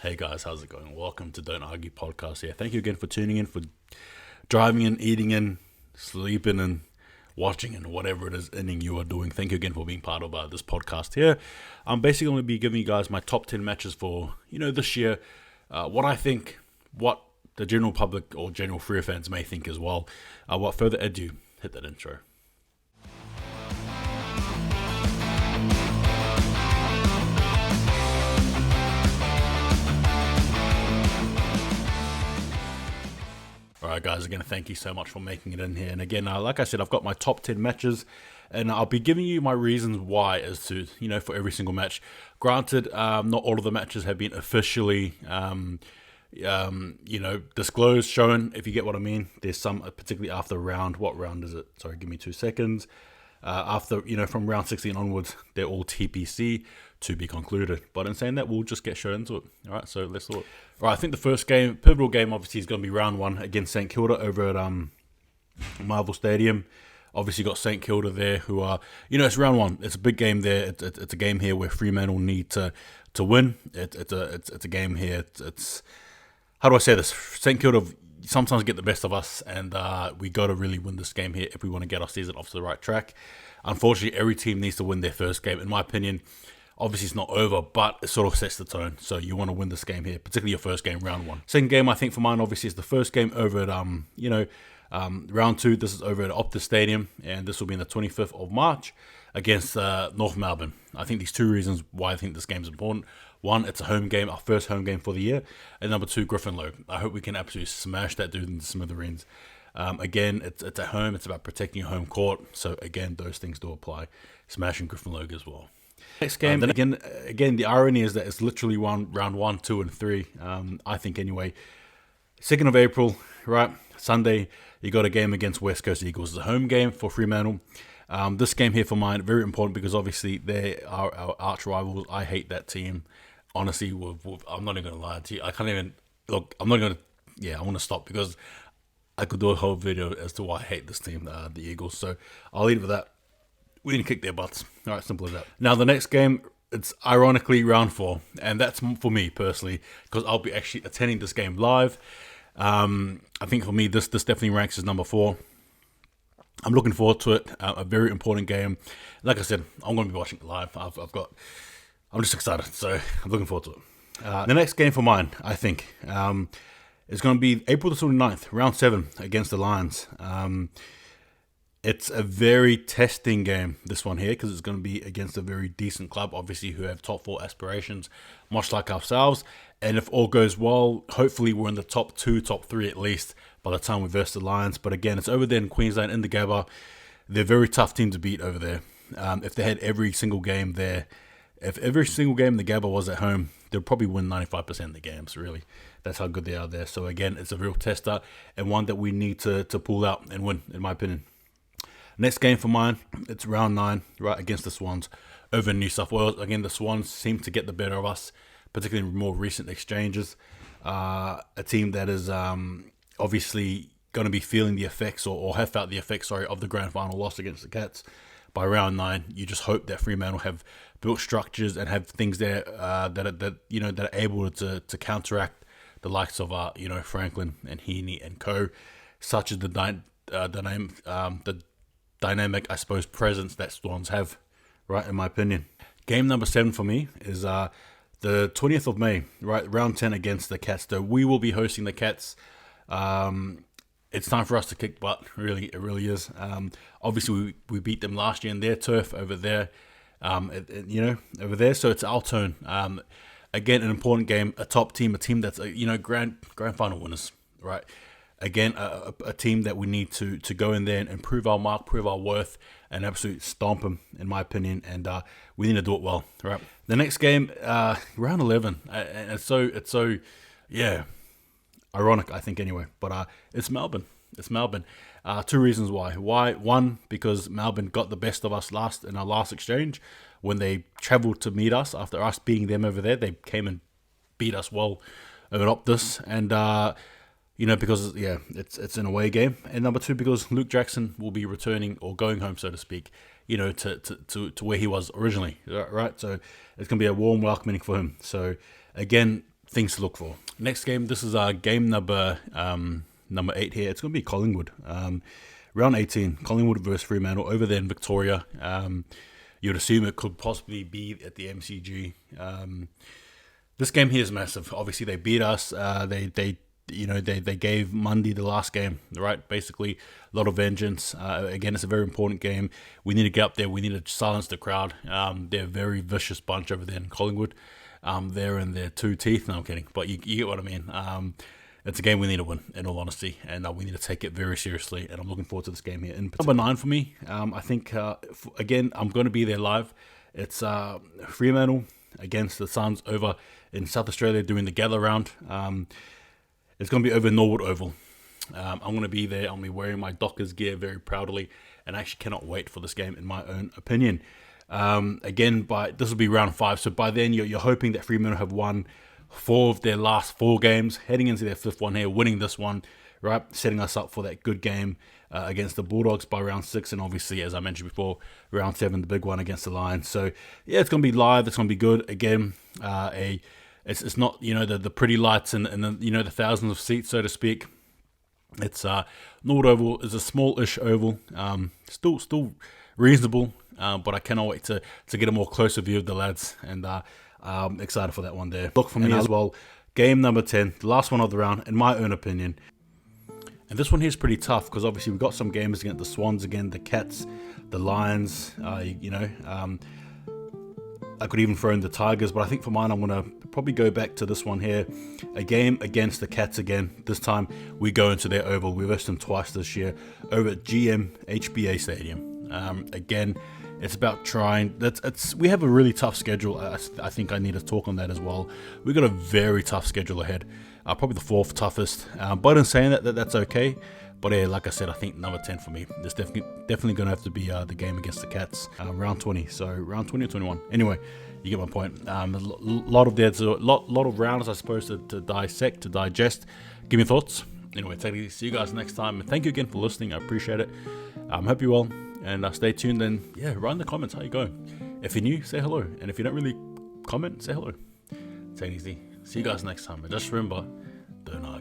Hey guys, how's it going? Welcome to Don't Argue Podcast here. Thank you again for tuning in, for driving in, eating in, sleeping in, watching in, whatever it is inning you are doing. Thank you again for being part of this podcast here. I'm basically going to be giving you guys my top 10 matches for, this year, what I think, what the general public or general Freo fans may think as well. What further ado, hit that intro. Alright guys, again thank you so much for making it in here, and again like I said, I've got my top 10 matches and I'll be giving you my reasons why as to, for every single match. Granted, not all of the matches have been officially disclosed, shown, if you get what I mean. There's some, particularly after round, what round is it? Sorry, give me 2 seconds. After, from round 16 onwards, they're all TPC, to be concluded. But in saying that, we'll just get straight into it. All right, so let's look. All right, I think the first game, pivotal game, obviously, is going to be round 1 against St Kilda over at Marvel Stadium. Obviously, got St Kilda there, who are, it's round 1. It's a big game there. It's a game here where Fremantle need to win. It's a game here. It's how do I say this? St Kilda sometimes get the best of us, and we got to really win this game here if we want to get our season off to the right track. Unfortunately, every team needs to win their first game, in my opinion. Obviously, it's not over, but it sort of sets the tone. So you want to win this game here, particularly your first game, round 1. Second game, I think for mine, obviously, is the first game over at round 2. This is over at Optus Stadium, and this will be on the 25th of March against North Melbourne. I think these 2 reasons why I think this game is important. One, it's a home game, our first home game for the year. And number 2, Griffin Logue. I hope we can absolutely smash that dude in the smithereens. Again, it's at home. It's about protecting your home court. So, again, those things do apply. Smashing Griffin Logue as well. Next game, then again, the irony is that it's literally round 1, 2, and 3. I think anyway. 2nd of April, right? Sunday, you got a game against West Coast Eagles. It's a home game for Fremantle. This game here for mine, very important because obviously they are our arch rivals. I hate that team. Honestly, I'm not even going to lie to you. I can't even, look, I'm not going to, I want to stop because I could do a whole video as to why I hate this team, the Eagles. So I'll leave it with that. We need to kick their butts. All right, simple as that. Now, the next game, it's ironically round 4. And that's for me personally because I'll be actually attending this game live. I think for me, this definitely ranks as number 4. I'm looking forward to it. A very important game. Like I said, I'm going to be watching it live. I'm just excited, so I'm looking forward to it. The next game for mine, I think, is going to be April the 29th, round 7 against the Lions. It's a very testing game, this one here, because it's going to be against a very decent club, obviously, who have top 4 aspirations, much like ourselves. And if all goes well, hopefully we're in the top 2, top 3 at least by the time we verse the Lions. But again, it's over there in Queensland, in the Gabba. They're a very tough team to beat over there. If they had every single game there, if every single game in the Gabba was at home, they'd probably win 95% of the games, really. That's how good they are there. So again, it's a real tester and one that we need to pull out and win, in my opinion. Next game for mine, it's round 9, right, against the Swans over in New South Wales. Again, the Swans seem to get the better of us, particularly in more recent exchanges. A team that is obviously going to be feeling the effects or have felt the effects, of the grand final loss against the Cats by round 9. You just hope that Fremantle have built structures and have things there that are able to counteract the likes of Franklin and Heaney and co, such as the dynamic, I suppose, presence that Swans have, right, in my opinion. Game number 7 for me is the 20th of May, right, round 10 against the Cats. So we will be hosting the Cats. It's time for us to kick butt, really, it really is. Obviously, we beat them last year in their turf over there, over there, so it's our turn. Again, an important game, a top team, a team that's, grand final winners, right? Again, a team that we need to go in there and improve our mark, prove our worth, and absolutely stomp them, in my opinion. And we need to do it well, right? The next game, round 11, and it's so, ironic, I think, anyway. But it's Melbourne. It's Melbourne. 2 reasons why. One, because Melbourne got the best of us in our last exchange when they travelled to meet us after us beating them over there. They came and beat us well over Optus, and because it's an away game. And number 2, because Luke Jackson will be returning or going home, so to speak, to where he was originally, right? So it's gonna be a warm welcoming for him. So again, things to look for. Next game, this is our game number 8 here. It's going to be Collingwood. Round 18, Collingwood versus Fremantle over there in Victoria. You'd assume it could possibly be at the MCG. This game here is massive. Obviously, they beat us. They gave Monday the last game, right? Basically, a lot of vengeance. Again, it's a very important game. We need to get up there. We need to silence the crowd. They're a very vicious bunch over there in Collingwood. They're in their two teeth. No, I'm kidding. But you get what I mean. It's a game we need to win, in all honesty, and we need to take it very seriously, and I'm looking forward to this game here. Number 9 for me, I think, again, I'm going to be there live. It's Fremantle against the Suns over in South Australia doing the gather round. It's going to be over Norwood Oval. I'm going to be there. I'll be wearing my Dockers gear very proudly, and I actually cannot wait for this game, in my own opinion. Again, this will be round 5, so by then you're hoping that Fremantle have won 4 of their last 4 games, heading into their 5th one here, winning this one, right, setting us up for that good game against the Bulldogs by round 6, and obviously, as I mentioned before, round 7, the big one against the Lions. So yeah, it's going to be live, it's going to be good. Again, it's not, the pretty lights and the thousands of seats, so to speak. It's Norwood Oval is a small-ish oval, still reasonable, but I cannot wait to get a more closer view of the lads, and I'm excited for that one there. Look for me as well. Game number 10, the last one of the round, in my own opinion. And this one here is pretty tough because obviously we've got some games against the Swans again, the Cats, the Lions. I could even throw in the Tigers, but I think for mine, I'm going to probably go back to this one here. A game against the Cats again. This time we go into their oval. We versed them twice this year over at GMHBA Stadium. Again, it's about trying. We have a really tough schedule. I think I need to talk on that as well. We've got a very tough schedule ahead. Probably the 4th toughest. But in saying that's okay. But yeah, like I said, I think number 10 for me. It's definitely going to have to be the game against the Cats. Round 20. So round 20 or 21. Anyway, you get my point. A lot of rounds, I suppose, to dissect, to digest. Give me thoughts. Anyway, see you guys next time. And thank you again for listening. I appreciate it. Hope you're well. And stay tuned, and yeah, write in the comments how you going. If you're new, say hello. And if you don't really comment, say hello. Take it easy. See you guys next time. But just remember, don't argue.